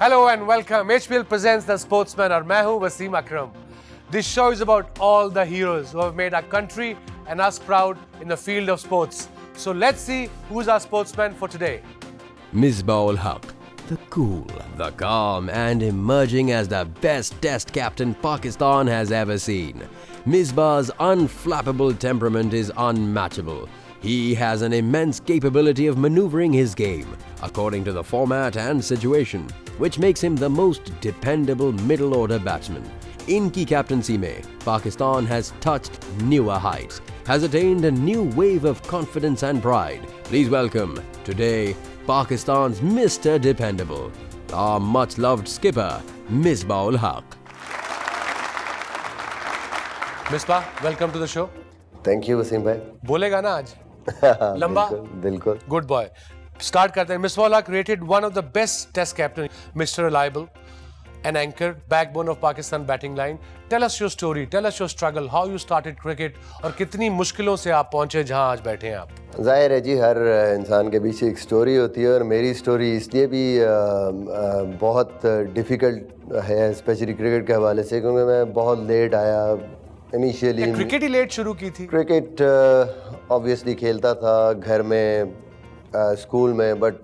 Hello and welcome. HPL presents The Sportsman और मैं हूं वसीम अकरम. This show is about all the heroes who have made our country and us proud in the field of sports. So let's see who's our sportsman for today. Misbah-ul Haq, the cool, the calm and emerging as the best test captain Pakistan has ever seen. Misbah's unflappable temperament is unmatchable. He has an immense capability of maneuvering his game according to the format and situation, which makes him the most dependable middle-order batsman. Inki captaincy mein, Pakistan has touched newer heights, has attained a new wave of confidence and pride. Please welcome, today, Pakistan's Mr. Dependable, our much-loved skipper, Misbah-ul Haq. Misbah, welcome to the show. Thank you Wasim भाई. बोलेगा ना आज? लंबा? बिल्कुल. Good boy. Start करते हैं. Misbah-ul Haq rated one of the best test captain, Mr. Reliable, an anchor, backbone of Pakistan batting line. Tell us your story. Tell us your struggle. How you started cricket और कितनी मुश्किलों से आप पहुंचे जहां आज बैठे हैं आप. जाहिर है जी, हर इंसान के पीछे एक स्टोरी होती है और मेरी स्टोरी इसलिए भी बहुत डिफ़िकल्ट है, स्पेशली क्रिकेट के हवाले से, क्योंकि मैं बहुत लेट आया. इनिशियली क्रिकेट ही लेट शुरू की थी. क्रिकेट ऑब्वियसली खेलता था घर में, स्कूल में, बट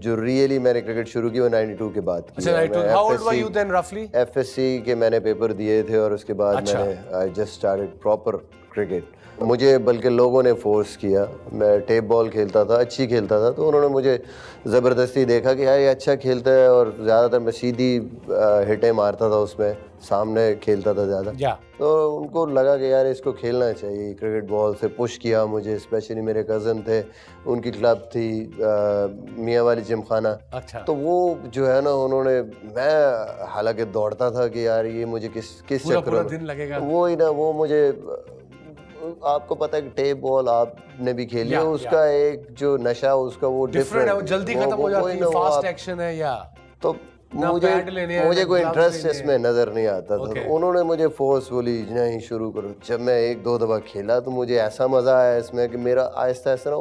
जो रियली मैंने क्रिकेट शुरू की वो 92 के बाद की. अच्छा, 92. How old were you then roughly? FSC के मैंने पेपर दिए थे और उसके बाद मैंने जस्ट स्टार्टेड प्रॉपर क्रिकेट. मुझे बल्कि लोगों ने फोर्स किया. मैं टेप बॉल खेलता था, अच्छी खेलता था, तो उन्होंने मुझे ज़बरदस्ती देखा कि यार ये अच्छा खेलता है, और ज़्यादातर मैं सीधी हिटें मारता था, उसमें सामने खेलता था ज़्यादा. तो उनको लगा कि यार इसको खेलना चाहिए. क्रिकेट बॉल से पुश किया मुझे. स्पेशली मेरे कज़न थे, उनकी क्लब थी मियाँ वाली जिमखाना. अच्छा. तो वो जो है ना, उन्होंने, मैं हालांकि दौड़ता था कि यार ये मुझे किस चक्कर दिन लगेगा. वो ही ना, वो मुझे, आपको पता है कि टेप बॉल आपने भी खेली है, उसका एक जो नशा उसका वो डिफरेंट है, जल्दी खत्म हो जाती है, फास्ट एक्शन है. या तो मुझे कोई इंटरेस्ट इसमें नजर नहीं आता था. तो उन्होंने मुझे फोर्सफुली नहीं शुरू करो. जब मैं एक दो दफा खेला तो मुझे ऐसा मजा आया इसमें कि मेरा आहिस्ता आहिस्ता ना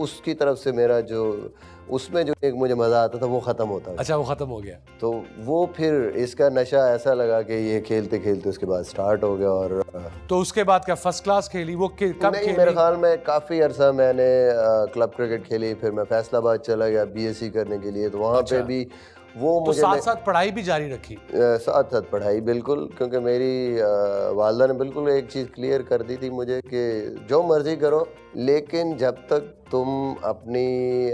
उसकी तरफ से मेरा जो उसमें जो एक मुझे मजा आता था वो खत्म होता था. अच्छा, वो खत्म हो गया. तो वो फिर इसका नशा ऐसा लगा कि ये खेलते खेलते उसके बाद स्टार्ट हो गया. और तो उसके बाद क्या फर्स्ट क्लास खेली? वो कब खेली? मेरे ख्याल में काफ़ी अरसा मैंने क्लब क्रिकेट खेली. फिर मैं फैसलाबाद चला गया BSc करने के लिए. तो वहाँ पे भी वो तो मुझे साथ साथ पढ़ाई भी जारी रखी. साथ साथ पढ़ाई, बिल्कुल, क्योंकि मेरी वालदा ने बिल्कुल एक चीज़ क्लियर कर दी थी मुझे कि जो मर्ज़ी करो, लेकिन जब तक तुम अपनी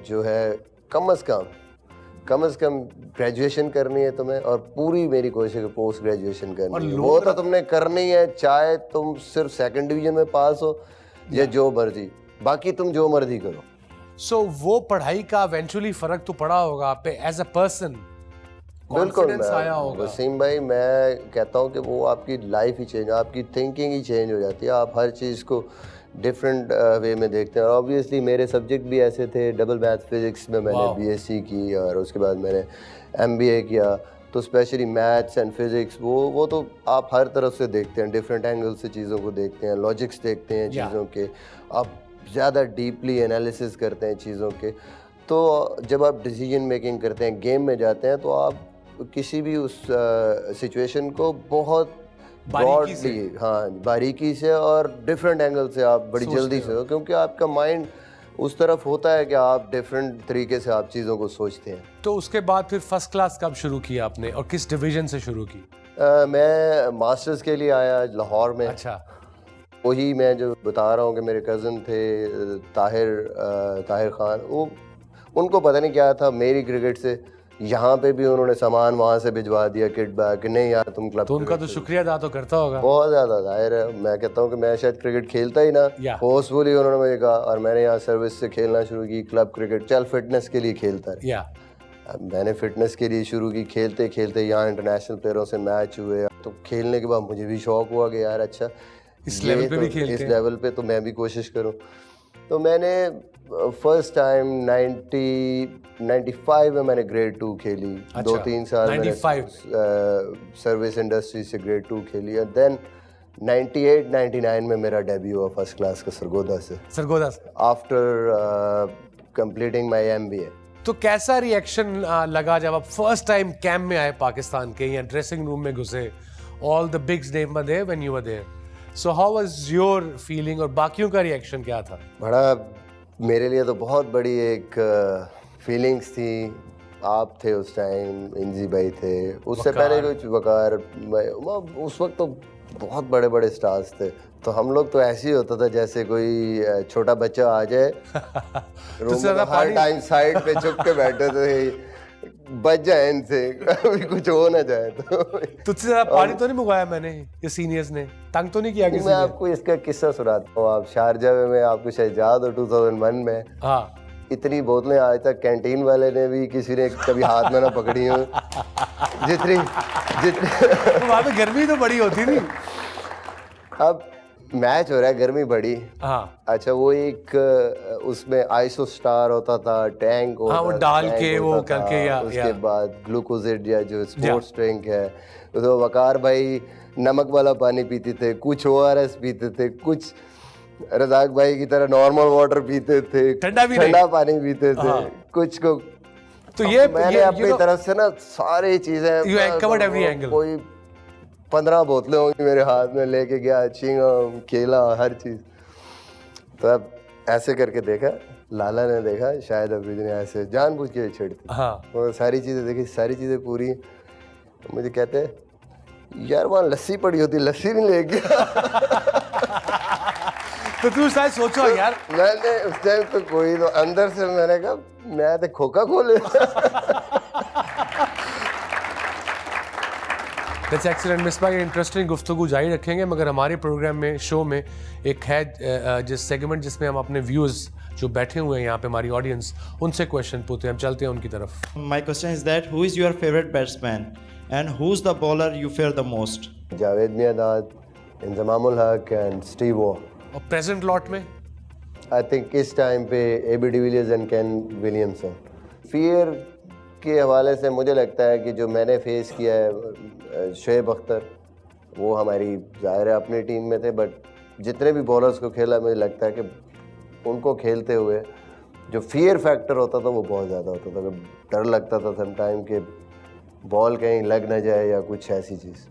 जो है कम से कम ग्रेजुएशन करनी है तुम्हें, और पूरी मेरी कोशिश है पोस्ट ग्रेजुएशन करनी है. वो तो तुमने करनी है, चाहे तुम सिर्फ सेकंड डिवीजन में पास हो या जो मर्जी, बाकी तुम जो मर्जी करो. सो वो पढ़ाई का इवेंचुअली फर्क तो पड़ा होगा आप पे एज अ पर्सन. बिल्कुल आया होगा. वसीम भाई, मैं कहता हूँ कि वो आपकी लाइफ ही चेंज, आपकी थिंकिंग ही चेंज हो जाती है. आप हर चीज़ को डिफरेंट वे में देखते हैं. और ऑब्वियसली मेरे सब्जेक्ट भी ऐसे थे. डबल मैथ फिजिक्स में मैंने BSc की और उसके बाद मैंने MBA किया. तो स्पेशली मैथ्स एंड फिजिक्स वो तो आप हर तरफ से देखते हैं, डिफरेंट एंगल से चीज़ों को देखते हैं, लॉजिक्स देखते हैं चीज़ों के, आप ज़्यादा डीपली एनालिसिस करते हैं चीज़ों के. तो जब आप डिसीजन मेकिंग करते हैं, गेम में जाते हैं, तो आप किसी भी उस सिचुएशन को बहुत ब्रॉडली, बारीकी से और डिफरेंट एंगल से आप बड़ी जल्दी से, क्योंकि आपका माइंड उस तरफ होता है कि आप डिफरेंट तरीके से आप चीज़ों को सोचते हैं. तो उसके बाद फिर फर्स्ट क्लास कब शुरू किया आपने और किस डिवीजन से शुरू की? मैं मास्टर्स के लिए आया लाहौर में. अच्छा. वही मैं जो बता रहा हूँ कि मेरे कज़न थे ताहिर ख़ान, वो उनको पता नहीं क्या था मेरी क्रिकेट से. यहाँ पे भी उन्होंने सामान वहाँ से भिजवा दिया, किट बैग, कि नहीं यार तुम क्लब. तो उनका तो शुक्रिया अदा तो करता होगा. बहुत ज़्यादा. जाहिर है, मैं कहता हूँ कि मैं शायद क्रिकेट खेलता ही ना, फोर्सफुली उन्होंने मुझे कहा, और मैंने यहाँ सर्विस से खेलना शुरू की. क्लब क्रिकेट चल फिटनेस के लिए खेलता है. मैंने फिटनेस के लिए शुरू की. खेलते खेलते यहाँ इंटरनेशनल प्लेयरों से मैच हुए. तो खेलने के बाद मुझे भी शौक हुआ कि यार अच्छा, इस लेवल पे भी खेलते हैं. इस लेवल पे तो मैं भी कोशिश करूं. तो मैंने फर्स्ट टाइम 95 में मैंने ग्रेड 2 खेली. 2-3 साल मैंने सर्विस इंडस्ट्री से ग्रेड 2 खेली. और देन 98-99 में मेरा डेब्यू हुआ फर्स्ट क्लास का सरगोदा से. After completing my MBA. तो कैसा रिएक्शन लगा जब आप फर्स्ट टाइम कैंप में आए पाकिस्तान के, या ड्रेसिंग रूम में घुसे, all the bigs name were there when you were there, so how was your feeling और बाकियों का रिएक्शन क्या था? बड़ा मेरे लिए तो बहुत बड़ी एक फीलिंग्स थी। आप थे उस टाइम, इंजी भाई थे, उससे पहले कुछ वकार, उस वक्त तो बहुत बड़े बड़े स्टार्स थे। तो हम लोग तो ऐसे ही होता था जैसे कोई छोटा बच्चा आ जाए रूम में, हर टाइम साइड पे छुप के बैठे थे, बच जाए इनसे, कभी कुछ हो ना जाए। तो तुझसे ज़्यादा पानी तो नहीं मंगवाया मैंने, ये सीनियर्स ने तंग तो नहीं किया किसी ने? मैं आपको इसका किस्सा सुनाता हूँ। आप शारजा में आपको शायद याद हो 2001 में, हाँ, इतनी बोतलें आज तक कैंटीन वाले ने भी किसी ने कभी हाथ में ना पकड़ी हो, जितनी वहाँ पे गर्मी तो बड़ी होती थी। अब मैच हो रहा है, गर्मी बड़ी, हाँ अच्छा वो एक उसमें आइसो स्टार होता था, टैंक होता, हाँ, वो डाल टैंक के वो होता था, करके, या उसके बाद ग्लूकोजेड या जो स्पोर्ट्स ड्रिंक है, तो वकार भाई नमक वाला पानी पीते थे, कुछ ORS पीते थे, कुछ रजाक भाई की तरह नॉर्मल वाटर पीते थे, ठंडा पानी पीते थे, कुछ को। तो ये मैंने अपनी तरफ से ना सारी चीजें, You covered every angle. कोई 15 बोतलें होंगी मेरे हाथ में, लेके गया, चिंगम, केला, हर चीज। तो अब ऐसे करके देखा, लाला ने देखा, शायद अभी ने ऐसे जानबूझ के छेड़ती, हाँ, वो सारी चीजें देखी, सारी चीजें पूरी। मुझे कहते यार वहाँ लस्सी पड़ी होती, लस्सी नहीं ले गया। तो तू शायद सोचो यार, मैंने उस टाइम तो कोई, तो अंदर से मैंने कहा मैं तो खोखा खोले। That's excellent Misbah. ये इंटरेस्टिंग गुफ्तगू जारी रखेंगे, मगर हमारे प्रोग्राम में, शो में एक है जिस सेगमेंट जिसमें हम अपने व्यूअर्स जो बैठे हुए हैं यहाँ पे, हमारी ऑडियंस, उनसे क्वेश्चन पूछते हैं। हम चलते हैं उनकी तरफ। My question is that who is your favorite batsman and who's the bowler you fear the most? Javed Miandad, Inzamam-ul हक एंड स्टीव वॉ। और प्रेजेंट लॉट में आई थिंक इस टाइम पे AB de Villiers and Kane Williamson. Fear के हवाले से मुझे लगता है कि जो मैंने फेस किया है, शोएब अख्तर, वो हमारी ज़ाहिर है अपनी टीम में थे, बट जितने भी बॉलर्स को खेला मुझे लगता है कि उनको खेलते हुए जो फियर फैक्टर होता था वो बहुत ज़्यादा होता था। डर लगता था सम टाइम कि बॉल कहीं लग ना जाए या कुछ ऐसी चीज़।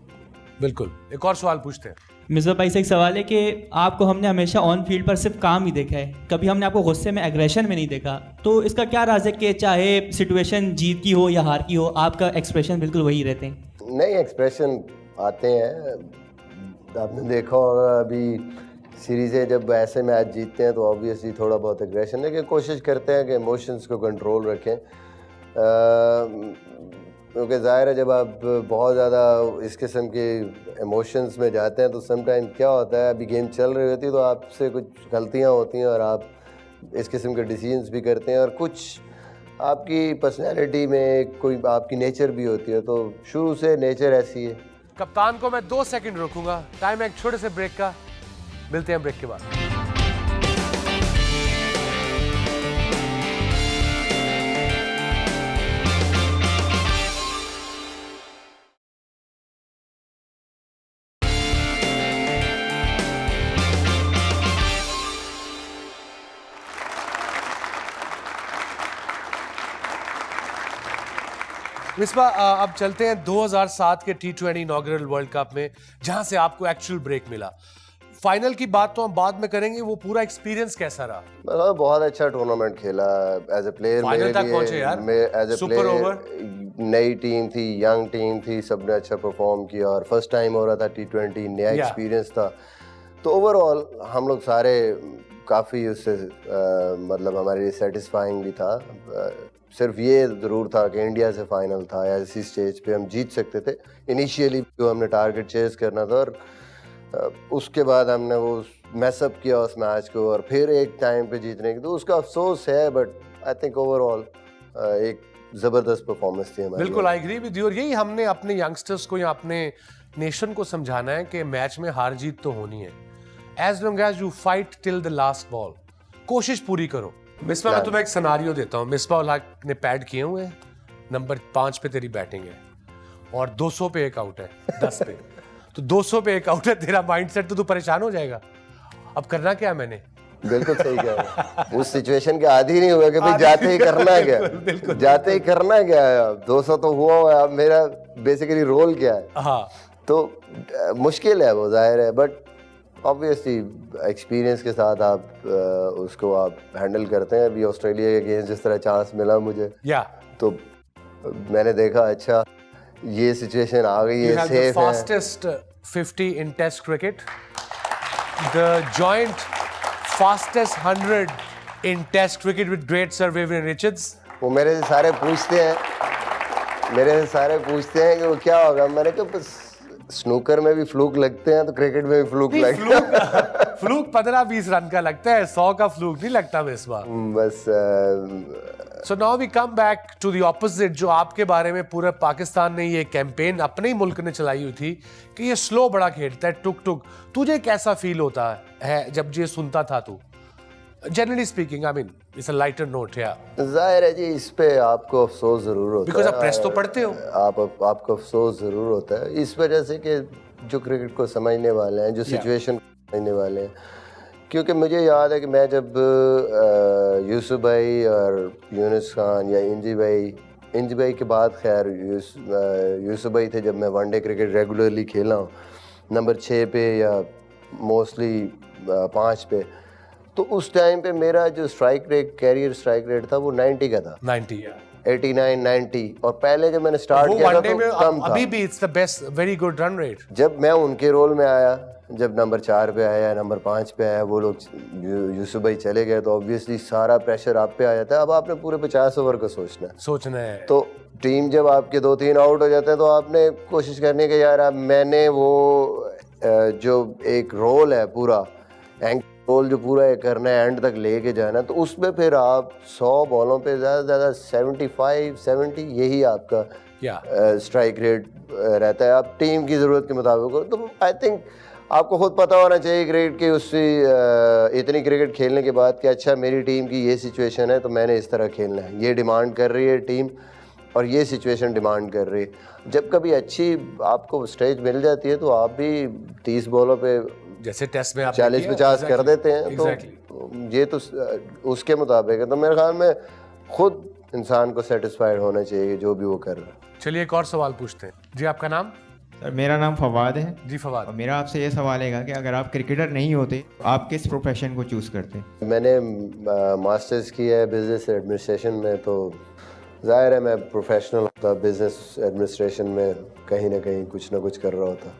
बिल्कुल। एक और सवाल पूछते हैं। मिसबा भाई से एक सवाल है कि आपको हमने हमेशा ऑन फील्ड पर सिर्फ काम ही देखा है, कभी हमने आपको गुस्से में, एग्रेशन में नहीं देखा, तो इसका क्या राज है कि चाहे सिचुएशन जीत की हो या हार की हो, आपका एक्सप्रेशन बिल्कुल वही रहते हैं? नहीं, एक्सप्रेशन आते हैं। आपने देखा होगा अभी सीरीज़ें जब ऐसे मैच जीतते हैं तो ऑब्वियसली थोड़ा बहुत एग्रेशन, लेकिन कोशिश करते हैं कि इमोशंस को कंट्रोल रखें, क्योंकि ज़ाहिर है जब आप बहुत ज़्यादा इस किस्म के इमोशंस में जाते हैं तो समटाइम क्या होता है, अभी गेम चल रही होती है तो आपसे कुछ गलतियां होती हैं और आप इस किस्म के डिसीजंस भी करते हैं, और कुछ आपकी पर्सनैलिटी में कोई आपकी नेचर भी होती है, तो शुरू से नेचर ऐसी है। कप्तान को मैं 2 सेकंड रोकूंगा, टाइम है एक छोटे से ब्रेक का। मिलते हैं ब्रेक के बाद। मिसबा, अब चलते हैं 2007 के T20 इनॉग्रल वर्ल्ड कप में, जहां से आपको एक्चुअल ब्रेक मिला। फाइनल की बात तो हम बाद में करेंगे, वो पूरा एक्सपीरियंस कैसा रहा? मतलब बहुत अच्छा टूर्नामेंट खेला एज ए प्लेयर। फाइनल तक पहुंचे यार, एज ए सुपर ओवर, नई टीम थी, यंग टीम थी, सबने अच्छा परफॉर्म किया और फर्स्ट टाइम हो रहा था T20, नया एक्सपीरियंस था। तो ओवरऑल हम लोग सारे काफ़ी उससे मतलब हमारे लिए सेटिस्फाइंग भी था। सिर्फ ये ज़रूर था कि इंडिया से फाइनल था, ऐसी स्टेज पे हम जीत सकते थे। इनिशियली जो हमने टारगेट चेस करना था, और उसके बाद हमने वो मैसअप किया उस मैच को, और फिर एक टाइम पे जीतने की, तो उसका अफसोस है, बट आई थिंक ओवरऑल एक ज़बरदस्त परफॉर्मेंस थी हमारी। बिल्कुल, आई एग्री विद यू। और यही हमने अपने यंगस्टर्स को या अपने नेशन को समझाना है कि मैच में हार जीत तो होनी है, as long as you fight till the last ball, कोशिश पूरी करो। मिसबा, मैं तुम्हें एक सिनारियो देता हूँ। मिसबा उल हक ने पैड किए हुए हैं, नंबर 5 पे तेरी बैटिंग है और 200 पे एक आउट है, 10 पे तो 200 पे एक आउट है, तेरा माइंडसेट तो तू परेशान हो जाएगा। अब करना क्या है मैंने? बिल्कुल सही कह रहे हैं। उस सिचुएशन के आदी नहीं हुआ कि भाई जाते ही करना क्या, जाते ही करना क्या है, अब 200 तो हुआ है, अब मेरा बेसिकली रोल क्या है। हाँ, तो मुश्किल है वो, जाहिर है, बट ऑब्वियसली एक्सपीरियंस के साथ आप उसको आप हैंडल करते हैं। अभी ऑस्ट्रेलिया के अगेंस्ट जिस तरह चांस मिला मुझे, या तो मैंने देखा अच्छा ये सिचुएशन आ गई you है, have the सेफ है। fastest 50 in Test cricket, the joint fastest 100 in Test cricket with great Sir Vivian Richards. वो मेरे से सारे पूछते हैं कि वो क्या होगा, मैंने कहा बस स्नूकर में भी फ्लूक लगते हैं तो क्रिकेट में भी फ्लूक लगते हैं। फ्लूक 15-20 रन का लगता है, 100 का फ्लूक नहीं लगता मिसबा। बस so now we come back to the opposite, जो आपके बारे में पूरे पाकिस्तान ने ये कैंपेन अपने ही मुल्क ने चलाई हुई थी कि ये स्लो बड़ा खेलता है, टुक टुक। तुझे कैसा फील होता है जब ये सुनता था तू? Generally speaking, I mean it's a lighter note. या जाहिर है जी, इस पे आपको अफसोस जरूर होता बिकॉज है। आप प्रेस तो पढ़ते हो। आपको अफसोस जरूर होता है इस वजह से कि जो क्रिकेट को समझने वाले हैं, जो सिचुएशन को समझने वाले हैं। क्योंकि मुझे याद है कि मैं जब यूसुफ भाई और यूनुस खान या इंजी भाई के बाद खैर यूसुफ भाई थे, जब मैं वनडे क्रिकेट रेगुलरली खेला हूँ नंबर 6 पे या मोस्टली 5 पे, तो उस टाइम पे मेरा जो कैरियर स्ट्राइक रेट था वो 90 का था, 90 या 89 90। और पहले जब मैंने स्टार्ट वो किया था वनडे तो में कम था। अभी भी it's the best, very good run rate. जब मैं उनके रोल में आया, जब नंबर 4 पे आया, नंबर 5 पे आया, वो लोग यूसुफ भाई चले गए, तो ऑब्वियसली सारा प्रेशर आप पे आ जाता है। अब आपने पूरे 50 ओवर का सोचना है। तो टीम जब आपके 2-3 आउट हो जाते हैं तो आपने कोशिश करनी कि यार अब मैंने वो जो एक रोल है पूरा रोल जो पूरा करना है, एंड तक लेके जाना, तो उसमें फिर आप 100 बॉलों पे ज़्यादा से ज़्यादा 75-70 यही आपका स्ट्राइक रेट रहता है। आप टीम की ज़रूरत के मुताबिक हो, तो आई थिंक आपको खुद पता होना चाहिए क्रिकेट की उससे इतनी क्रिकेट खेलने के बाद कि अच्छा मेरी टीम की ये सिचुएशन है तो मैंने इस तरह खेलना है, ये डिमांड कर रही है टीम और ये सिचुएशन डिमांड कर रही है। जब कभी अच्छी आपको स्टेज मिल जाती है तो आप भी 30 बॉलों पे जैसे टेस्ट में आप 40-50 कर देते हैं। तो ये तो उसके मुताबिक है। तो मेरे ख्याल में खुद इंसान को सेटिस्फाइड होना चाहिए जो भी वो कर रहा है। चलिए एक और सवाल पूछते हैं जी। आपका नाम? सर मेरा नाम फवाद है जी फवाद। और मेरा आपसे ये सवाल है कि अगर आप क्रिकेटर नहीं होते आप किस प्रोफेशन को चूज़ करते? मैंने मास्टर्स किया है बिजनेस एडमिनिस्ट्रेशन में, तो जाहिर है मैं प्रोफेशनल होता, बिजनेस एडमिनिस्ट्रेशन में कहीं ना कहीं कुछ ना कुछ कर रहा होता।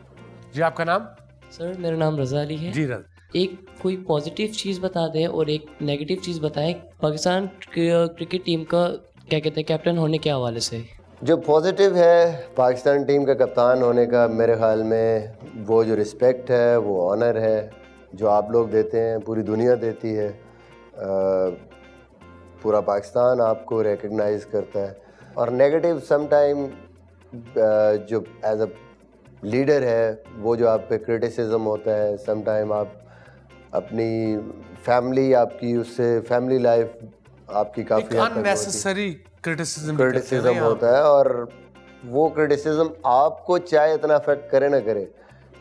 जी आपका नाम? सर मेरा नाम रज़ा अली है। जी रज़ा। एक कोई पॉजिटिव चीज़ बता दें और एक नेगेटिव चीज़ बताएं पाकिस्तान क्रिकेट टीम का, क्या कहते हैं, कैप्टन होने के हवाले से। जो पॉजिटिव है पाकिस्तान टीम का कप्तान होने का, मेरे ख्याल में वो जो रिस्पेक्ट है, वो ऑनर है जो आप लोग देते हैं, पूरी दुनिया देती है, पूरा पाकिस्तान आपको रिकग्नाइज करता है। और नेगेटिव समटाइम जो एज अ लीडर है वो जो आप पे क्रिटिसिज्म होता है, समटाइम आप अपनी फैमिली, आपकी उससे फैमिली लाइफ आपकी काफ़ी अननेसेसरी क्रिटिसिज्म होता है। और वो क्रिटिसिज्म आपको चाहे इतना अफेक्ट करे ना करे,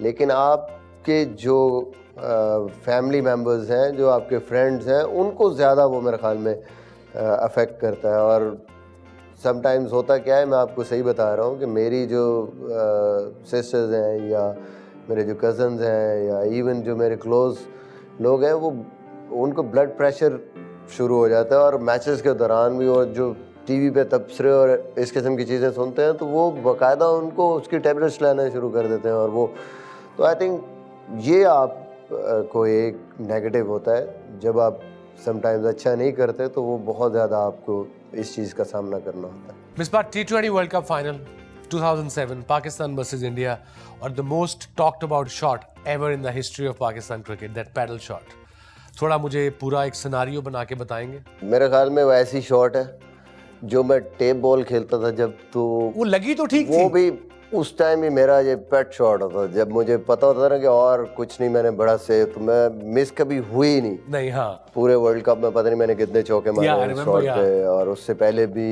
लेकिन आपके जो फैमिली मेम्बर्स हैं, जो आपके फ्रेंड्स हैं, उनको ज़्यादा वो मेरे ख्याल में अफेक्ट करता है। और समटाइम्स होता क्या है, मैं आपको सही बता रहा हूँ कि मेरी जो सिस्टर्स हैं या मेरे जो कज़न्स हैं या इवन जो मेरे क्लोज़ लोग हैं, वो उनको ब्लड प्रेशर शुरू हो जाता है और मैचेस के दौरान भी, और जो टीवी पे तबसरे और इस किस्म की चीज़ें सुनते हैं तो वो बाकायदा उनको उसकी टैबलेट्स लेना शुरू कर देते हैं। और वो तो आई थिंक ये आप को एक नेगेटिव होता है, जब आप समटाइम्स अच्छा नहीं करते तो वो बहुत ज़्यादा आपको इस चीज़ का सामना करना होता है। Misbah, T20 world cup final 2007 Pakistan versus India, और the most talked about shot ever in the history of Pakistan cricket, that paddle shot. थोड़ा मुझे पूरा एक सिनारियो बना के बताएंगे? मेरे ख्याल में वो ऐसी शॉट है जो मैं टेप बॉल खेलता था जब, तो वो लगी तो ठीक वो थी, भी उस टाइम ही मेरा ये पेट शॉट होता, जब मुझे पता होता था ना कि और कुछ नहीं, मैंने बड़ा सेव, तो मैं मिस कभी हुई नहीं। हाँ पूरे वर्ल्ड कप में पता नहीं मैंने कितने चौके मारे शॉट पे, और उससे पहले भी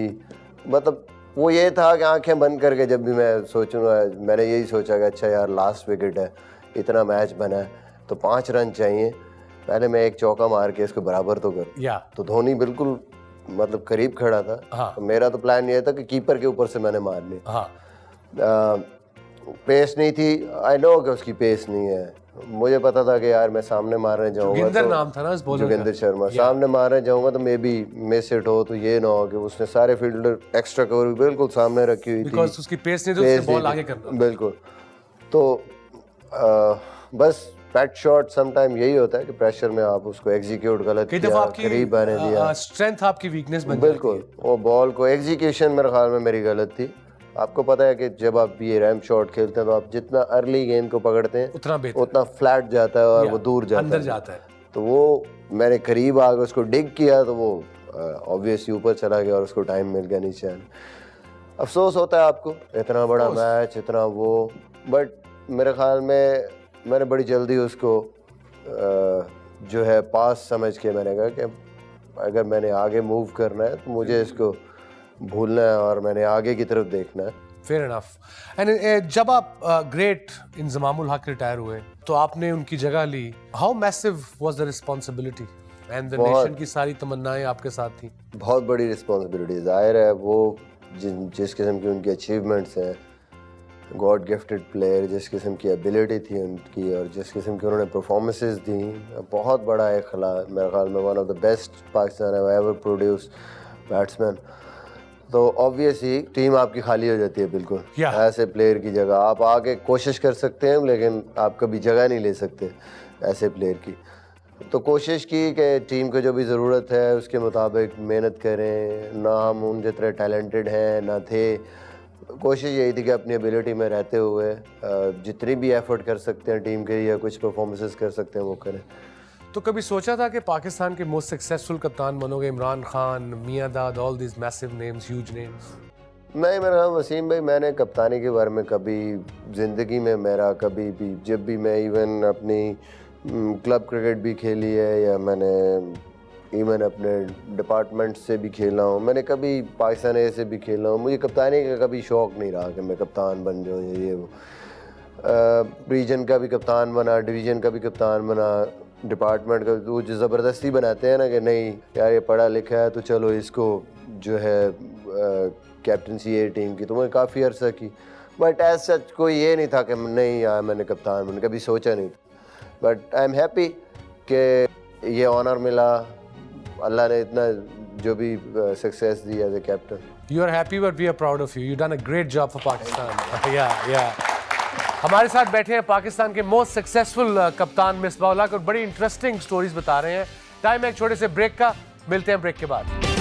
मतलब वो ये था कि आंखें बंद करके जब भी मैं सोचूंगा, मैंने यही सोचा कि अच्छा यार लास्ट विकेट है, इतना मैच बना है तो 5 रन चाहिए, पहले मैं एक चौका मार के इसको बराबर तो कर। या तो धोनी बिल्कुल मतलब करीब खड़ा था। हाँ। तो मेरा तो प्लान ये था कि कीपर के ऊपर से मैंने मारनी। हाँ पेस नहीं थी, आई नो कि उसकी पेस नहीं है। मुझे पता था कि यार मैं सामने मारने जाऊंगा जोगिंदर तो नाम था ना इस बॉलर का। जोगिंदर शर्मा, सामने मारने जाऊंगा तो मे बी मिस हिट हो, तो ये ना हो कि उसने सारे फील्डर एक्स्ट्रा कवर बिल्कुल सामने रखी हुई थी। बिकॉज उसकी पेस नहीं थी, उसने बॉल आगे करना। बिल्कुल। तो बस पैट शॉट समटाइम यही होता है कि प्रेशर में आप उसको एग्जीक्यूट गलत कई दफा किया, आपकी करीब आने दिया। स्ट्रेंथ आपकी वीकनेस बन बिल्कुल, वो बॉल को एग्जीक्यूशन मेरे ख्याल में मेरी गलत थी। आपको पता है कि जब आप ये रैम शॉट खेलते हैं तो आप जितना अर्ली गेंद को पकड़ते हैं उतना बेहतर, उतना फ्लैट जाता है और वो दूर जाता अंदर है। जाता है। तो वो मैंने करीब आकर उसको डिग किया तो वो ऑब्वियसली ऊपर चला गया और उसको टाइम मिल गया नीचे आने। अफसोस होता है आपको, इतना बड़ा मैच, इतना वो, बट मेरे ख्याल में मैंने बड़ी जल्दी उसको जो है पास समझ के मैंने कहा कि अगर मैंने आगे मूव करना है तो मुझे इसको भूलना है और मैंने आगे की तरफ देखना है। Fair enough. एंड जब आप ग्रेट इंजमामुल हक रिटायर हुए तो आपने उनकी जगह ली, how massive was the responsibility and the nation की सारी तमन्नाएं आपके साथ थी? बहुत बड़ी रिस्पांसिबिलिटी, जाहिर है वो जिस किस्म की उनकी अचीवमेंट्स हैं, गॉड गिफ्टेड प्लेयर, जिस किस्म की एबिलिटी थी उनकी और जिस किस्म की उन्होंने परफॉर्मेंसेस दी, बहुत बड़ा एक खिला मेरे ख्याल में one of the best Pakistan have ever produce batsman. तो ऑब्वियसली टीम आपकी खाली हो जाती है बिल्कुल। ऐसे प्लेयर की जगह आप आके कोशिश कर सकते हैं लेकिन आप कभी जगह नहीं ले सकते ऐसे प्लेयर की। तो कोशिश की कि टीम को जो भी ज़रूरत है उसके मुताबिक मेहनत करें। ना हम उन जितने टैलेंटेड हैं ना थे, कोशिश यही थी कि अपनी एबिलिटी में रहते हुए जितनी भी एफर्ट कर सकते हैं टीम के लिए, कुछ परफॉर्मेंसेस कर सकते हैं वो करें। तो कभी सोचा था कि पाकिस्तान के मोस्ट सक्सेसफुल कप्तान बनोगे? इमरान खान, मियां दाद, all these massive names, huge names. नहीं, मेरा वसीम भाई, मैंने कप्तानी के बारे में कभी ज़िंदगी में मेरा कभी भी, जब भी मैं इवन अपनी क्लब क्रिकेट भी खेली है या मैंने इवन अपने डिपार्टमेंट से भी खेला हूँ, मैंने कभी पाकिस्तान ए से भी खेला हूँ, मुझे कप्तानी का कभी शौक़ नहीं रहा कि मैं कप्तान बन जाऊँ ये वो। रीजन का भी कप्तान बना, डिवीज़न का भी कप्तान बना, डिपार्टमेंट का वो जो ज़बरदस्ती बनाते हैं ना कि नहीं यार ये पढ़ा लिखा है तो चलो इसको जो है कैप्टनसी ये टीम की, तो मैं काफ़ी अर्सा की। बट एज सच कोई ये नहीं था कि नहीं यार मैंने कप्तान बन, कभी सोचा नहीं। बट आई एम हैप्पी कि ये ऑनर मिला, अल्लाह ने इतना जो भी सक्सेस दी as a captain. You are happy but we are proud of you, you done a great job for Pakistan. या हमारे साथ बैठे हैं पाकिस्तान के मोस्ट सक्सेसफुल कप्तान मिसबाह उल हक और बड़ी इंटरेस्टिंग स्टोरीज बता रहे हैं। टाइम है एक छोटे से ब्रेक का, मिलते हैं ब्रेक के बाद।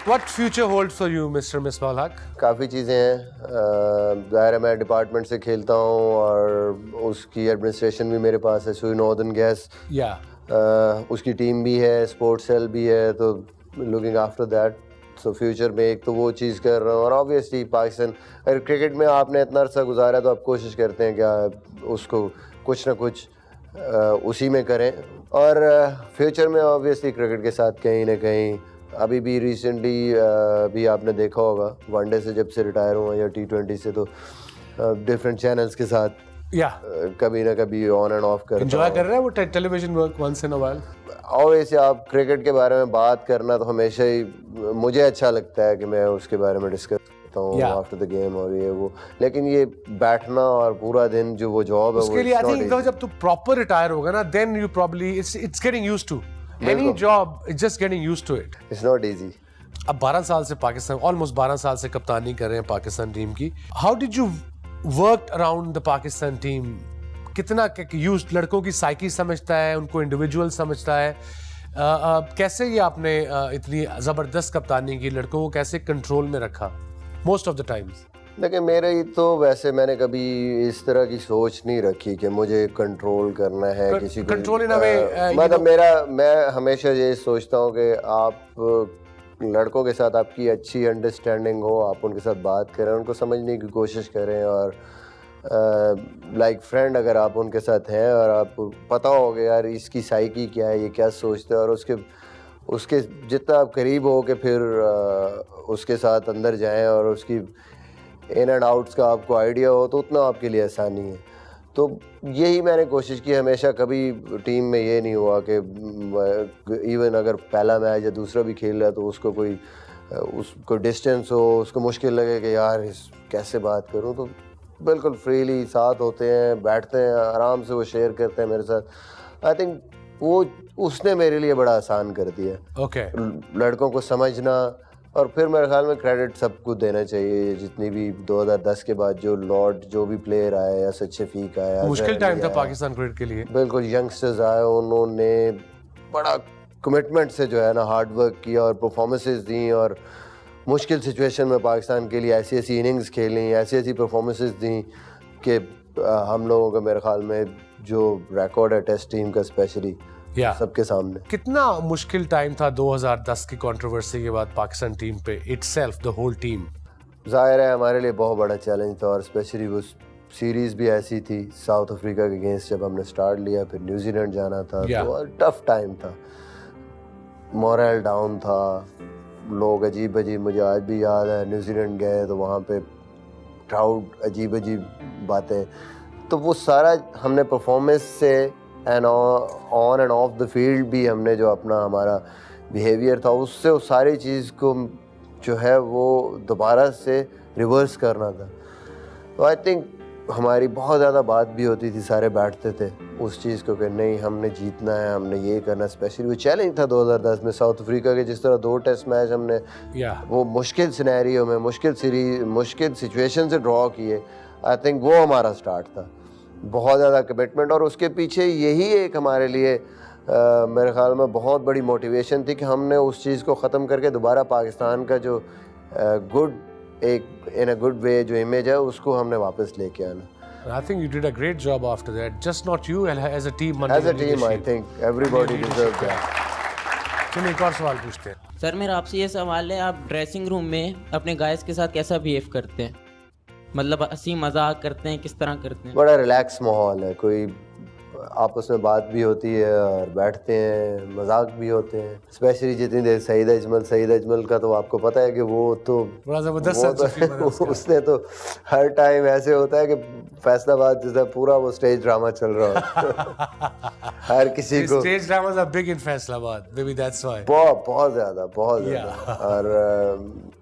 What future holds for you, Mr. Misbah ul Haq? काफ़ी चीज़ें हैं। ज़ाहिर है मैं डिपार्टमेंट से खेलता हूँ और उसकी एडमिनिस्ट्रेशन भी मेरे पास है, सुई नॉर्दर्न गैस। या उसकी टीम भी है, स्पोर्ट्स सेल भी है, तो looking after that. So future में एक तो वो चीज़ कर रहा हूँ और ऑब्वियसली पाकिस्तान, अगर क्रिकेट में आपने इतना अर्सा गुजारा तो आप कोशिश करते हैं कि उसको कुछ ना कुछ उसी में करें। और फ्यूचर में ऑब्वियसली क्रिकेट के साथ कहीं ना कहीं, अभी भी रिसेंटली भी आपने देखा होगा वनडे से जब से रिटायर हुआ या T20 से, तो डिफरेंट चैनल्स के साथ या कभी ना कभी ऑन एंड ऑफ करता एंजॉय कर रहे हैं वो television work once in a while. Obviously आप क्रिकेट के बारे में बात करना तो हमेशा ही मुझे अच्छा लगता है कि मैं उसके बारे में डिस्कस करता हूँ आफ्टर द गेम और ये वो, लेकिन ये बैठना और पूरा दिन जो वो जॉब है उसके लिए आई थिंक जब तू प्रॉपर रिटायर होगा ना, then you probably it's getting used to any job, it's just getting used to it. It's not easy. अब 12 साल से पाकिस्तान, ऑलमोस्ट 12 साल से कप्तानी कर रहे हैं पाकिस्तान टीम की। How did you work around the Pakistan team? कितना यूज लड़कों की साइकी समझता है, उनको इंडिविजुअल समझता है, कैसे ये आपने इतनी ज़बरदस्त कप्तानी की, लड़कों को कैसे कंट्रोल में रखा मोस्ट ऑफ द टाइम्स? देखिए मेरे ही तो वैसे मैंने कभी इस तरह की सोच नहीं रखी कि मुझे कंट्रोल करना है किसी को। कंट्रोल इन अ वे, मतलब मैं हमेशा ये सोचता हूँ कि आप लड़कों के साथ आपकी अच्छी अंडरस्टैंडिंग हो, आप उनके साथ बात करें, उनको समझने की कोशिश करें और लाइक फ्रेंड अगर आप उनके साथ हैं और आपको पता होगा यार इसकी साइकी क्या है, ये क्या सोचते हैं, और उसके जितना आप करीब हो के फिर उसके साथ अंदर जाएं और उसकी इन एंड आउट्स का आपको आइडिया हो, तो उतना आपके लिए आसानी है। तो यही मैंने कोशिश की हमेशा, कभी टीम में ये नहीं हुआ कि इवन अगर पहला मैच या दूसरा भी खेल रहा है तो उसको डिस्टेंस हो, उसको मुश्किल लगे कि यार कैसे बात करूं, तो बिल्कुल फ्रीली साथ होते हैं, बैठते हैं आराम से, वो शेयर करते हैं मेरे साथ। आई थिंक वो उसने मेरे लिए बड़ा आसान कर दिया। ओके लड़कों को समझना, और फिर मेरे ख्याल में क्रेडिट सबको देना चाहिए, जितनी भी 2010 के बाद जो भी प्लेयर आए, या सच शफीक आया, मुश्किल टाइम था पाकिस्तान क्रिकेट के लिए। बिल्कुल यंगस्टर्स आए, उन्होंने बड़ा कमिटमेंट से जो है ना हार्ड वर्क किया और परफॉर्मेंसेस दी, और मुश्किल सिचुएशन में पाकिस्तान के लिए ऐसी ऐसी इनिंग्स खेली, ऐसी ऐसी परफॉर्मेंसेस दी कि हम लोगों का मेरे ख्याल में जो रिकॉर्ड है टेस्ट टीम का स्पेशली सबके सामने। कितना मुश्किल टाइम था 2010 की कंट्रोवर्सी के बाद पाकिस्तान टीम पे इटसेल्फ, द होल टीम? जाहिर है हमारे लिए बहुत बड़ा चैलेंज था, और स्पेशली वो सीरीज़ भी ऐसी थी साउथ अफ्रीका के अगेंस्ट, जब हमने स्टार्ट लिया, फिर न्यूजीलैंड जाना था, तो टफ टाइम था, मोरल डाउन था, लोग अजीब अजीब, मुझे आज भी याद है न्यूजीलैंड गए तो वहाँ पे क्राउड अजीब अजीब बातें, तो वो सारा हमने परफॉर्मेंस से and on and of the field भी हमने जो अपना हमारा बिहेवियर था, उससे उस सारी चीज़ को जो है वो दोबारा से रिवर्स करना था। तो आई थिंक हमारी बहुत ज़्यादा बात भी होती थी, सारे बैठते थे उस चीज़ को कि नहीं हमने जीतना है, हमने ये करना। स्पेशली वो चैलेंज था 2010 में साउथ अफ्रीका के, जिस तरह 2 टेस्ट मैच हमने वो मुश्किल सिनेरियो में, मुश्किल सिचुएशन से ड्रॉ किए। आई थिंक वो हमारा स्टार्ट था, बहुत ज़्यादा कमिटमेंट, और उसके पीछे यही एक हमारे लिए मेरे ख्याल में बहुत बड़ी मोटिवेशन थी कि हमने उस चीज़ को ख़त्म करके दोबारा पाकिस्तान का जो इन अ गुड वे जो इमेज है उसको हमने वापस लेके आना। I think you did a great job after that. Just not you, as a team. As a team, I think everybody deserves that. चलिए एक और सवाल पूछते हैं। सर मेरा आपसे ये सवाल है, आप ड्रेसिंग रूम में अपने गाइस के साथ कैसा बिहेव करते हैं? मतलब हंसी मजाक करते हैं, किस तरह करते हैं? बड़ा रिलैक्स माहौल है, कोई आपस में बात भी होती है और बैठते हैं, मजाक भी होते हैं। स्पेशली जितनी देर सईद अजमल का तो आपको पता है कि वो तो बड़ा जबरदस्त उसने तो हर टाइम ऐसे होता है कि फैसलाबाद जैसा पूरा वो स्टेज ड्रामा चल रहा है। हर किसी को stage dramas are big in Faisalabad, maybe that's why. बहुत ज्यादा। और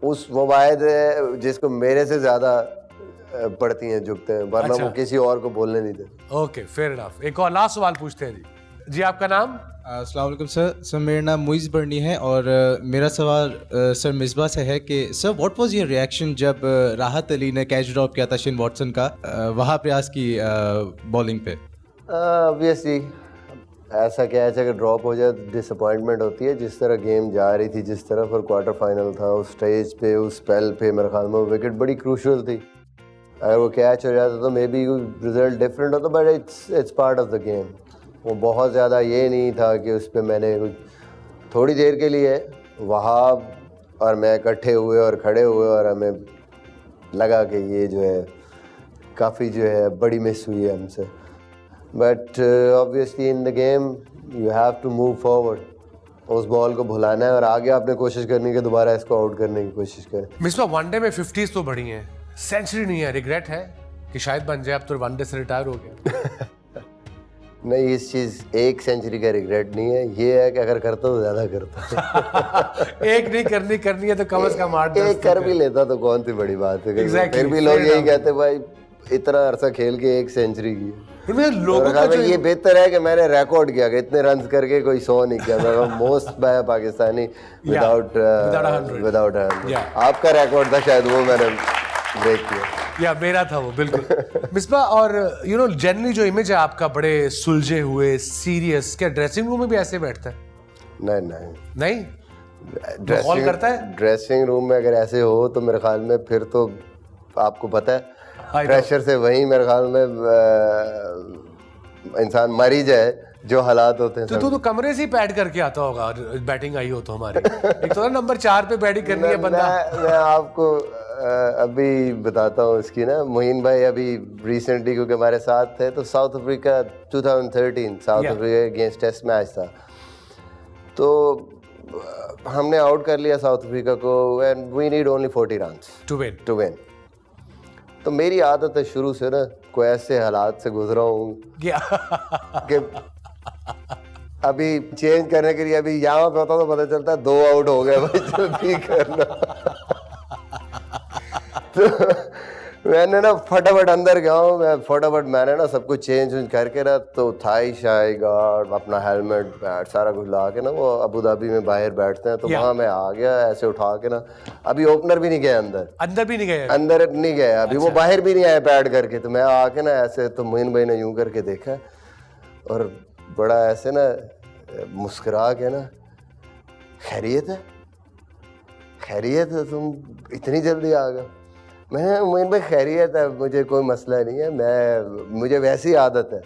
उस वो वाहिद है जिसको मेरे से ज्यादा पढ़ती हैं, झुकते हैं, वरना वो किसी और को बोलने नहीं देते। Okay, fair enough. एक और लास्ट सवाल पूछते हैं जी। आपका नाम? अस्सलाम वालेकुम सर मेरा नाम मुइज़ बर्नी है, और मेरा सवाल सर मिसबा से है कि sir what was your reaction जब राहत अली ने कैच ड्रॉप किया था शेन वॉटसन का वहाब रियाज की बॉलिंग पे? ऑब्वियसली ऐसा कैच अगर ड्रॉप हो जाए डिसअपॉइंटमेंट होती है। जिस तरह गेम जा रही थी, जिस तरह फिर क्वार्टर फाइनल था, उस स्टेज पे, उस स्पेल पे मेरे ख्याल में विकेट बड़ी क्रूशियल थी। अगर वो कैच हो जाता तो मे बी रिजल्ट डिफरेंट होता, but it's part of the game. वो बहुत ज़्यादा ये नहीं था कि उस पर मैंने कुछ, थोड़ी देर के लिए वहाब और मैं इकट्ठे हुए और खड़े हुए, और हमें लगा कि ये जो है काफ़ी जो है बड़ी मिस हुई है हमसे। But obviously in the game you have to move forward, उस बॉल को भुलाना है और आगे आपने कोशिश करनी है दोबारा इसको आउट करने की कोशिश करें। मिसबा, वनडे में 50s तो बढ़ी हैं, सेंचुरी नहीं है, रिग्रेट है कि शायद बन जाए? अब तो वनडे से रिटायर हो गया। नहीं, इस चीज़ एक सेंचुरी का रिग्रेट नहीं है, ये है कि अगर करता तो ज़्यादा करता। एक नहीं करनी है तो कम से कम 8-10 एक कर भी लेता तो कौन सी बड़ी बात है। Exactly, फिर भी लोग यही कहते भाई इतना अरसा खेल के एक सेंचुरी की। लोगों का जो ये बेहतर है कि मैंने रिकॉर्ड किया कि इतने रन करके कोई 100 नहीं किया। मैं मोस्ट पाकिस्तानी विदाउट 100। आपका रिकॉर्ड था शायद, वो मैंने ब्रेक किया। या मेरा था वो, बिल्कुल। मिसबा, और यू नो जनरली जो इमेज है आपका, बड़े सुलझे हुए, सीरियस, क्या ड्रेसिंग रूम में भी ऐसे बैठता है? नहीं कॉल करता है ड्रेसिंग रूम में अगर ऐसे हो तो मेरे ख्याल में फिर तो आपको पता है प्रेशर से वहीं मेरे ख्याल में इंसान मर ही जाए, जो हालात होते हैं। तो कमरे से ही पैड करके आता होगा बैटिंग आई हो तो हमारी। एक तो नंबर 4 पे बैटिंग करनी है बंदा। मैं आपको अभी बताता हूँ इसकी ना, मोइन भाई अभी रिसेंटली क्योंकि हमारे साथ थे, तो South Africa 2013 South Africa against test match था, तो हमने आउट कर लिया साउथ अफ्रीका को and we need only 40 runs to win. तो मेरी आदत है शुरू से ना, कोई ऐसे हालात से गुजरा हूँ कि अभी चेंज करने के लिए अभी यहाँ पे होता तो पता चलता 2 आउट हो गए भाई, जल्दी करना। तो मैंने ना फटाफट अंदर गया हूँ, मैंने ना सब कुछ चेंज करके ना, तो थाई शाई गार्ड, अपना हेलमेट बैट सारा कुछ ला के ना, वो अबू धाबी में बाहर बैठते हैं, तो वहाँ मैं आ गया ऐसे उठा के ना, अभी ओपनर भी नहीं गया अंदर नहीं गया अभी। वो बाहर भी नहीं आया पैड करके, तो मैं आके ना ऐसे, तो मोइन भाई ने यूं करके देखा और बड़ा ऐसे ना मुस्कुरा के ना, खैरियत है, तुम इतनी जल्दी आ गए? मैं मोइन भाई खैरियत है, मुझे कोई मसला नहीं है, मुझे वैसी आदत है,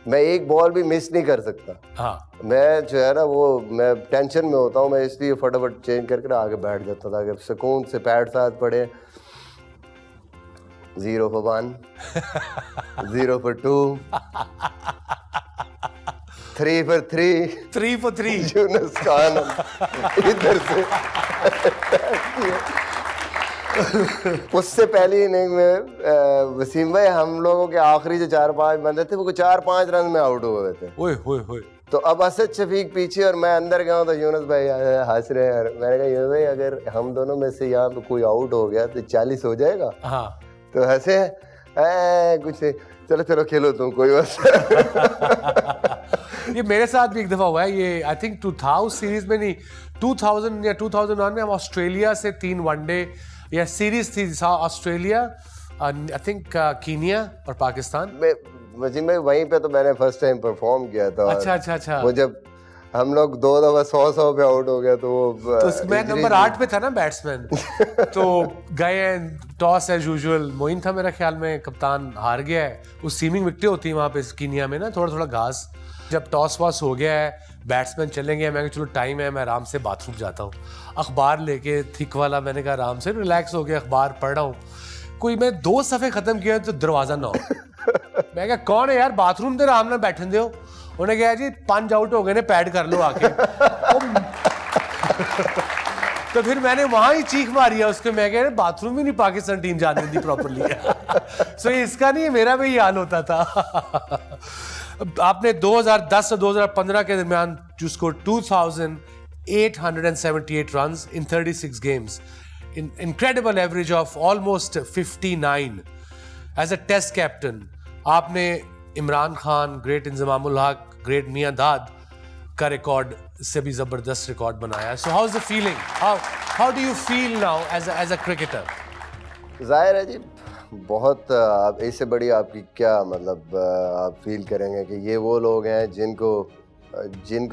मैं एक बॉल भी मिस नहीं कर सकता। हाँ। मैं जो है ना वो मैं टेंशन में होता हूँ, मैं इसलिए फटाफट चेंज करके आगे बैठ जाता था कि सुकून से पैड साथ पड़े। 0 for 1, 0 for 2, 3 for 3 Yunus Khan इधर से। उससे पहली इनिंग में वसीम भाई हम लोगों के आखिरी जो 4-5 बंदे थे वो 4-5 रन में आउट हो गए थे। ओए। तो अब असद शफीक पीछे और मैं अंदर गया हूँ, तो यूनुस भाई हंस रहे हैं। मैंने कहा यूनुस भाई अगर हम दोनों में से यहाँ पे कोई आउट हो गया तो 40 हो जाएगा। हाँ। तो हंसे कुछ चलो खेलो तुम, कोई बात। ये मेरे साथ भी एक दफा हुआ है, ये आई थिंक 2000 सीरीज में नहीं, 2000 या 2001 में हम ऑस्ट्रेलिया से 3 वनडे या सीरीज थी, ऑस्ट्रेलिया आई थिंक कीनिया और पाकिस्तान। वजीम भाई वहीं पे तो मैंने फर्स्ट टाइम परफॉर्म किया था। अच्छा। वो जब हम लोग 2 दफा 100 पे आउट हो गया, तो वो तो मैं नंबर 8 पे था ना बैट्समैन। तो गए टॉस एज यूजुअल, मोइन था मेरा ख्याल में, कप्तान हार गया है। उस सीमिंग विकेटें होती है वहाँ पे कीनिया में ना, थोड़ा घास। जब टॉस वॉस हो गया है, बैट्समैन चलेंगे, मैं चलो टाइम है, मैं आराम से बाथरूम जाता हूँ, अखबार लेके थिक वाला, मैंने कहा आराम से रिलैक्स हो गया, अखबार पढ़ रहा हूँ। कोई मैं 2 सफ़े ख़त्म किया तो दरवाज़ा ना हो। मैं कहा कौन है यार, बाथरूम दे आराम ना बैठन दो। उन्हें कहा जी 5 आउट हो गए ने, पैड कर लो आके। तो फिर मैंने वहां ही चीख मारी है उसके, मैं कह बाथरूम भी नहीं पाकिस्तान टीम जाने दी प्रॉपर्ली। सो इसका नहीं, मेरा भी हाल होता था। आपने 2010 से 2015 के दरमियान जो score 2878 runs in 36 games, incredible average of almost 59 as a test captain। आपने इमरान खान, ग्रेट इंजमामुल हक, ग्रेट मियां दाद का रिकॉर्ड से भी जबरदस्त रिकॉर्ड बनाया। So how is the feeling, how do you feel now as a cricketer? जाहिर है जी, बहुत इससे बड़ी आपकी क्या मतलब आप फील करेंगे कि ये वो लोग हैं जिनको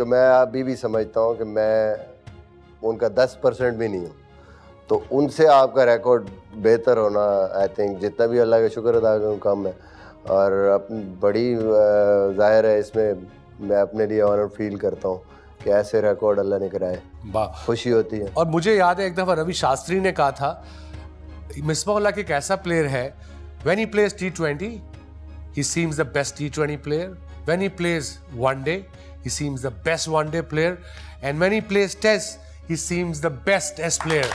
मैं अभी भी समझता हूँ कि मैं उनका 10% भी नहीं हूँ, तो उनसे आपका रिकॉर्ड बेहतर होना आई थिंक जितना भी अल्लाह का शुक्र अदा करूँ कम है। और बड़ी जाहिर है इसमें मैं अपने लिए ऑनर फील करता हूँ कि ऐसे रिकॉर्ड अल्लाह ने कराए, खुशी होती है। और मुझे याद है एक दफ़ा रवि शास्त्री ने कहा था, मिसबाह-उल-हक एक ऐसा प्लेयर है, when he plays T20 he seems the best T20 player, when he plays one day he seems the best one day player, and when he plays test he seems the best test player.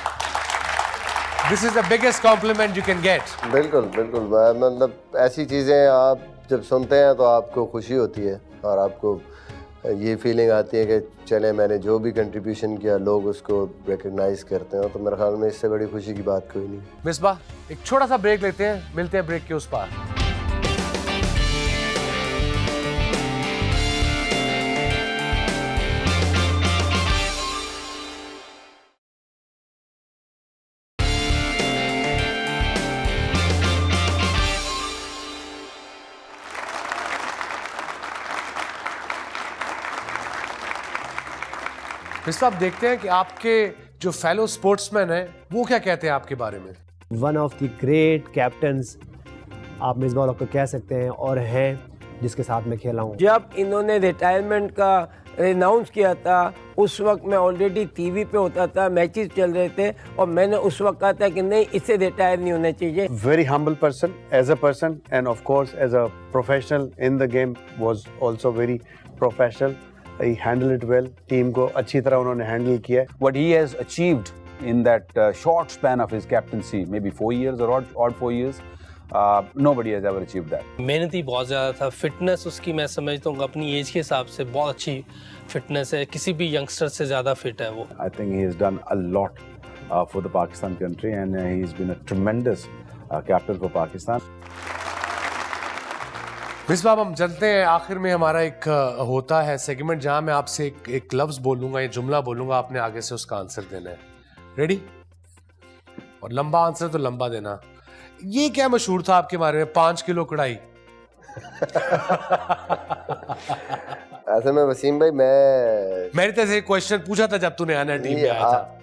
This is the biggest compliment you can get. बिल्कुल मतलब ऐसी चीज़ें आप जब सुनते हैं तो आपको खुशी होती है और आपको ये फीलिंग आती है कि चले मैंने जो भी कंट्रीब्यूशन किया लोग उसको रिकग्नाइज करते हैं, तो मेरे ख्याल में इससे बड़ी खुशी की बात कोई नहीं। मिसबाह, एक छोटा सा ब्रेक लेते हैं, मिलते हैं ब्रेक के उस पार। मिसबाह, आप देखते हैं कि आपके जो फेलो स्पोर्ट्समैन हैं वो क्या कहते हैं आपके बारे में? One of the great captains आप मिसबाह-उल-हक को कह सकते हैं और हैं जिसके साथ मैं खेला हूँ। जब इन्होंने रिटायरमेंट का अनाउंस किया था उस वक्त मैं ऑलरेडी टीवी पे होता था, मैचेस चल रहे थे और मैंने उस वक्त कहा था कि नहीं, इससे रिटायर नहीं होना चाहिए। Very humble person as a person and of course as a professional in the game was also very professional. He handled it well. Team को अच्छी तरह उन्होंने हैंडल किया। What he has achieved in that short span of his captaincy, maybe 4 years or odd 4 years, nobody has ever achieved that. मेहनती बहुत ज़्यादा था, fitness उसकी मैं समझता हूँ अपनी एज के हिसाब से बहुत अच्छी फिटनेस है, किसी भी यंगस्टर से ज़्यादा फिट है वो। I think he has done a lot for the Pakistan country and he's been a tremendous captain for Pakistan. Misbah, हम चलते हैं। आखिर में हमारा एक होता है सेगमेंट जहां मैं आपसे एक लफ्ज बोलूंगा, एक जुमला बोलूंगा, आपने आगे से उसका आंसर देना है। रेडी? और लंबा आंसर तो लंबा देना। ये क्या मशहूर था आपके बारे में? 5 किलो कढ़ाई। ऐसे में वसीम भाई, मैंने तेरे से एक क्वेश्चन पूछा था जब तूने आना टीम में आया था।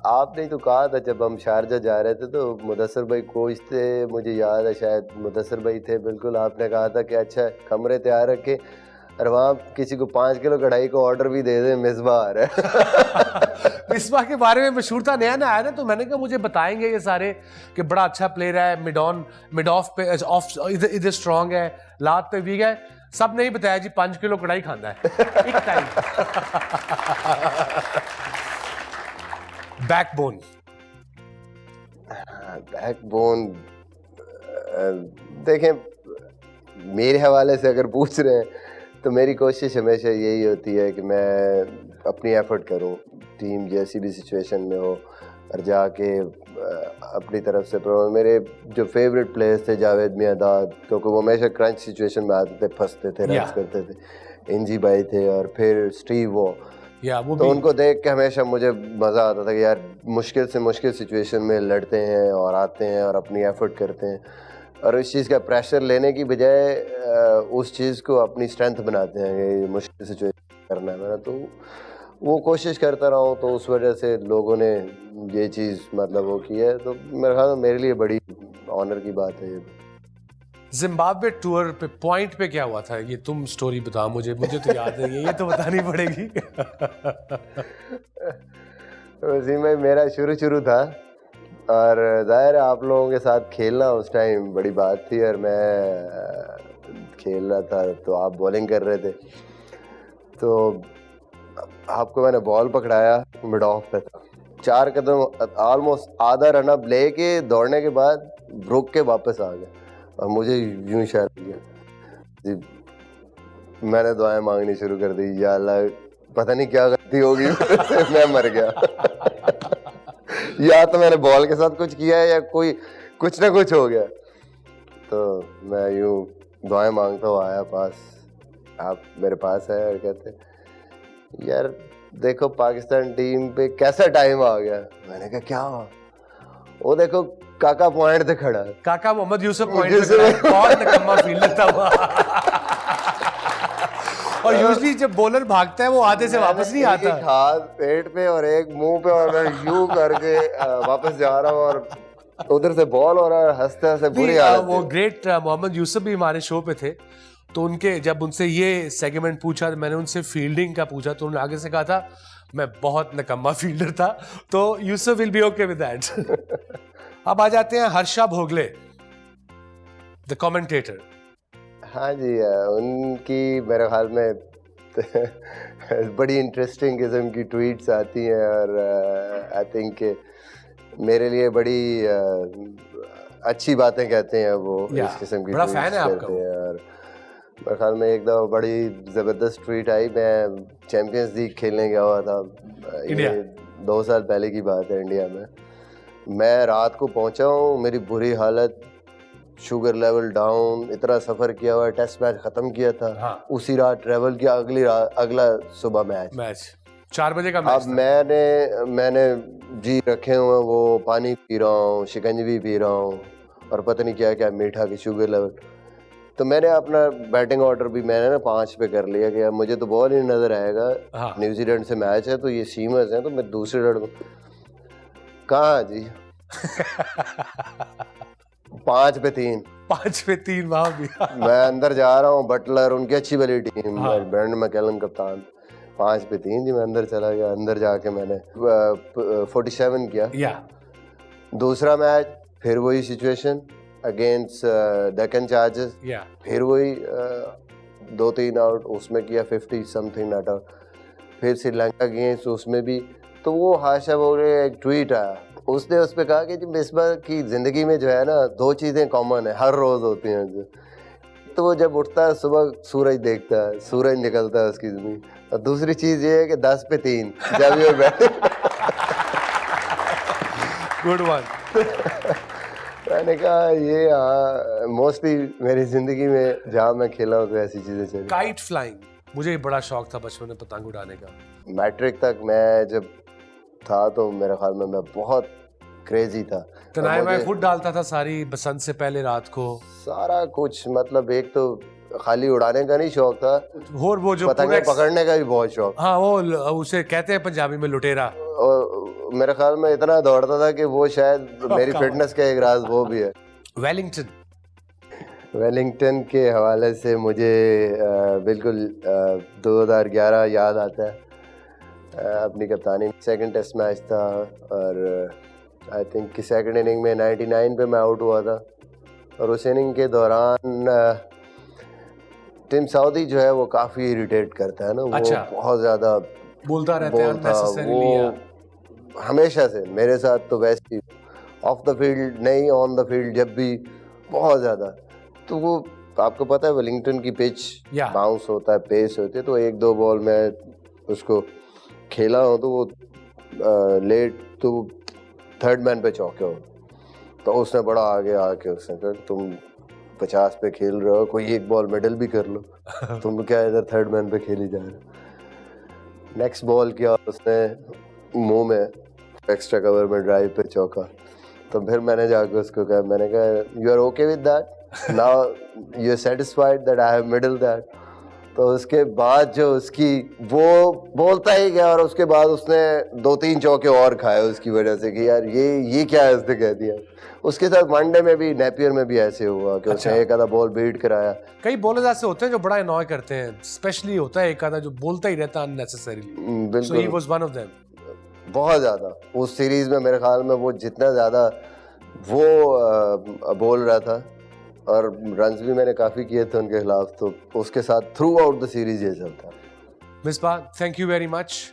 आपने तो कहा था जब हम शारजा जा रहे थे तो मुदस्सर भाई कोच थे, मुझे याद है शायद मुदस्सर भाई थे, बिल्कुल। आपने कहा था कि अच्छा कमरे तैयार रखे और वहाँ किसी को 5 किलो कढ़ाई का ऑर्डर भी दे दे, मिसबाह आ रहा है। मिसबाह के बारे में मशहूर था, नया नया आया ना, तो मैंने कहा मुझे बताएंगे ये सारे कि बड़ा अच्छा प्लेयर है, मिड ऑफ पे ऑफ इधर स्ट्रांग है, लात पे वीक है। सब नहीं बताया जी, 5 किलो कढ़ाई खाना है एक टाइम। बैकबोन देखें, मेरे हवाले से अगर पूछ रहे हैं तो मेरी कोशिश हमेशा यही होती है कि मैं अपनी एफर्ट करूं, टीम जैसी भी सिचुएशन में हो, और जाके अपनी तरफ से। मेरे जो फेवरेट प्लेयर्स थे जावेद मियांदाद, क्योंकि वो हमेशा क्रंच सिचुएशन में आते थे, फंसते थे, रन्स करते थे। इंजी भाई थे और फिर स्टीव वो तो उनको देख के हमेशा मुझे मज़ा आता था कि यार मुश्किल से मुश्किल सिचुएशन में लड़ते हैं और आते हैं और अपनी एफर्ट करते हैं, और इस चीज़ का प्रेशर लेने की बजाय उस चीज़ को अपनी स्ट्रेंथ बनाते हैं कि मुश्किल सिचुएशन करना है मेरा। तो वो कोशिश करता रहा हूँ, तो उस वजह से लोगों ने ये चीज़ मतलब वो की है। तो मेरे ख्याल में मेरे लिए बड़ी ऑनर की बात है ये। जिम्बाब्वे टूर पे पॉइंट पे क्या हुआ था? ये तुम स्टोरी बताओ मुझे तो याद नहीं है, ये तो बतानी पड़ेगी। वसीम भाई, मेरा शुरू था और जाहिर है आप लोगों के साथ खेलना उस टाइम बड़ी बात थी, और मैं खेल रहा था तो आप बॉलिंग कर रहे थे, तो आपको मैंने बॉल पकड़ाया, मिड ऑफ पे था, 4 कदम ऑलमोस्ट आधा रन अप लेके दौड़ने के बाद रुक के वापस आ गया और मुझे यूं इशारा किया जी। मैंने दुआएं मांगनी शुरू कर दी, या अल्लाह पता नहीं क्या गलती होगी मैं मर गया। या तो मैंने बॉल के साथ कुछ किया है या कुछ ना कुछ हो गया। तो मैं यूं दुआएं मांगता हुआ आया पास, आप मेरे पास है और कहते यार देखो पाकिस्तान टीम पे कैसा टाइम आ गया। मैंने कहा क्या हुआ? वो देखो काका पॉइंट पे खड़ा है। काका मोहम्मद यूसुफ पॉइंट पे खड़ा है, बहुत निकम्मा फील्डर था वो। और यूजुअली जब बॉलर भागता है वो आधे से वापस नहीं आता। एक हाथ पेट पे और एक मुंह पे, और मैं यूं करके वापस जा रहा हूँ और उधर से बॉल हो रहा है, हंसते हंसते बुरी हालत। वो ग्रेट मोहम्मद यूसुफ भी हमारे शो पे थे, तो उनके जब उनसे ये सेगमेंट पूछा, मैंने उनसे फील्डिंग का पूछा, तो उन्होंने आगे से कहा था मैं बहुत निकम्मा फील्डर था। तो Yusuf will be okay with that. अब आ जाते हैं हर्षा भोगले, द कमेंटेटर। हाँ जी, उनकी मेरे ख्याल में बड़ी इंटरेस्टिंग किस्म की ट्वीट्स आती हैं, और आई थिंक मेरे लिए बड़ी अच्छी बातें कहते हैं वो, इस किस्म की बड़ा फैन है आपका। और मेरे ख्याल में एक दफ़ा बड़ी ज़बरदस्त ट्वीट आई, मैं चैम्पियंस लीग खेलने गया हुआ था, ये 2 साल पहले की बात है इंडिया में। मैं रात को पहुंचा हूँ, मेरी बुरी हालत, शुगर लेवल डाउन, इतना सफ़र किया हुआ, टेस्ट मैच ख़त्म किया था। हाँ। उसी रात ट्रैवल किया, अगला सुबह मैच 4 बजे का मैच। अब मैंने जी रखे हुए, वो पानी पी रहा हूँ, शिकंजवी पी रहा हूँ, और पता नहीं क्या क्या मीठा की शुगर लेवल। तो मैंने अपना बैटिंग ऑर्डर भी मैंने ना 5 पे कर लिया कि मुझे तो बॉल ही नज़र आएगा। हाँ। न्यूजीलैंड से मैच है तो ये सीमर्स हैं, तो मैं दूसरे लड़ दूँ। कहाँ जी 5 पे 3 5 पे 3 वहां भी। मैं अंदर जा रहा हूँ, बटलर उनकी अच्छी वाली टीम, ब्रेंड मैकलम कप्तान, 5 पे 3 जी। मैं अंदर चला गया, अंदर जाके मैंने 47 किया। या दूसरा मैच फिर वही सिचुएशन अगेंस्ट डेक्कन चार्जर्स, फिर वही 2-3 आउट, उसमें किया 50 समथिंग नॉट आउट। फिर श्रीलंका अगेंस्ट उसमें भी। तो वो हाशा बोल रहे एक ट्वीट आया, उसने उस पर कहा कि मिसबा की ज़िंदगी में जो है ना 2 चीज़ें कॉमन है, हर रोज़ होती हैं जो। तो वो जब उठता है सुबह सूरज देखता है, सूरज निकलता है उसकी ज़मीन। और दूसरी चीज़ ये है कि 10 पे 3 जब ये बैठे। Good one. मैंने कहा ये हाँ मोस्टली मेरी ज़िंदगी में जहाँ मैं खेला हूँ तो ऐसी चीज़ें चली। काइट फ्लाइंग, मुझे बड़ा शौक था बचपन में पतंग उड़ाने का। मैट्रिक तक मैं जब था तो मेरे ख्याल में मैं बहुत क्रेजी था। तनाए मैं खुद डालता था सारी बसंत से पहले रात को, सारा कुछ, मतलब एक तो खाली उड़ाने का नहीं शौक था, और वो जो पतंगे पकड़ने का भी बहुत शौक। हाँ, वो उसे कहते हैं पंजाबी में लुटेरा। और मेरे ख्याल में इतना दौड़ता था कि वो शायद मेरी फिटनेस का एक राज वो भी है। वेलिंगटन के हवाले से मुझे बिल्कुल 2011 याद आता है। अपनी कप्तानी, सेकंड टेस्ट मैच था और आई थिंक कि सेकंड इनिंग में 99 पे मैं आउट हुआ था। और उस इनिंग के दौरान टिम साउदी जो है वो काफ़ी इरिटेट करता है ना, वो बहुत ज़्यादा बोलता रहता है वो हमेशा से। मेरे साथ तो वैसे ही ऑफ द फील्ड नहीं, ऑन द फील्ड जब भी बहुत ज़्यादा। तो वो आपको पता है वेलिंगटन की पिच बाउंस होता है, पेस होती है। तो 1-2 बॉल में उसको खेला हो तो वो लेट तो थर्ड मैन पे चौके हो। तो उसने बड़ा आगे आके उसने कहा तुम 50 पे खेल रहे हो, कोई एक बॉल मिडल भी कर लो, तुम क्या इधर थर्ड मैन पे खेली जा रहे हो। नेक्स्ट बॉल किया उसने मुंह में, एक्स्ट्रा कवर में ड्राइव पे चौका। तो फिर मैंने जाकर उसको कहा, मैंने कहा you are okay with that, now you are satisfied that I have middle that. तो उसके बाद जो उसकी वो बोलता ही गया और उसके बाद उसने 2-3 चौके और खाए उसकी वजह से कि यार ये क्या है, उसने कह दिया। उसके साथ वनडे में भी, नेपियर में भी ऐसे हुआ कि उसने एक आधा बॉल बीट कराया। कई बॉलर्स ऐसे होते हैं जो बड़ा अनॉय करते हैं, स्पेशली होता है एक आधा जो बोलता ही रहता है unnecessarily. So he was one of them. बहुत ज़्यादा उस सीरीज में मेरे ख्याल में वो जितना ज़्यादा वो बोल रहा था, और रन्स भी मैंने काफ़ी किए थे उनके खिलाफ, तो उसके साथ थ्रू आउट द सीरीज ये चलता। Misbah, thank you very much.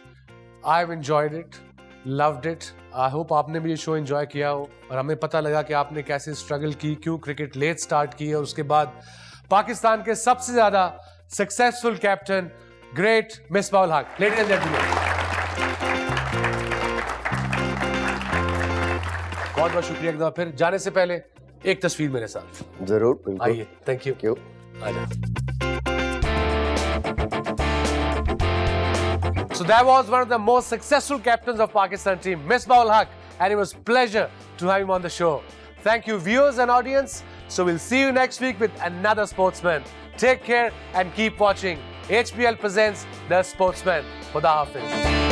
I have enjoyed it, loved it. I hope आपने भी ये शो एंजॉय किया हो और हमें पता लगा कि आपने कैसे स्ट्रगल की, क्यों क्रिकेट लेट स्टार्ट की और उसके बाद पाकिस्तान के सबसे ज़्यादा successful captain great Misbah ul Haq. Ladies and gentleman, बहुत बहुत शुक्रिया एक दफा फिर। जाने से पहले एक तस्वीर मेरे साथ। जरूर, बिल्कुल। आइए, thank you. So that was one of the most successful captains of Pakistan team, Misbah ul Haq, and it was a pleasure to have him on the show. Thank you, viewers and audience. So we'll see you next week with another sportsman. Take care and keep watching. HPL presents The Sportsman. Khuda Hafiz.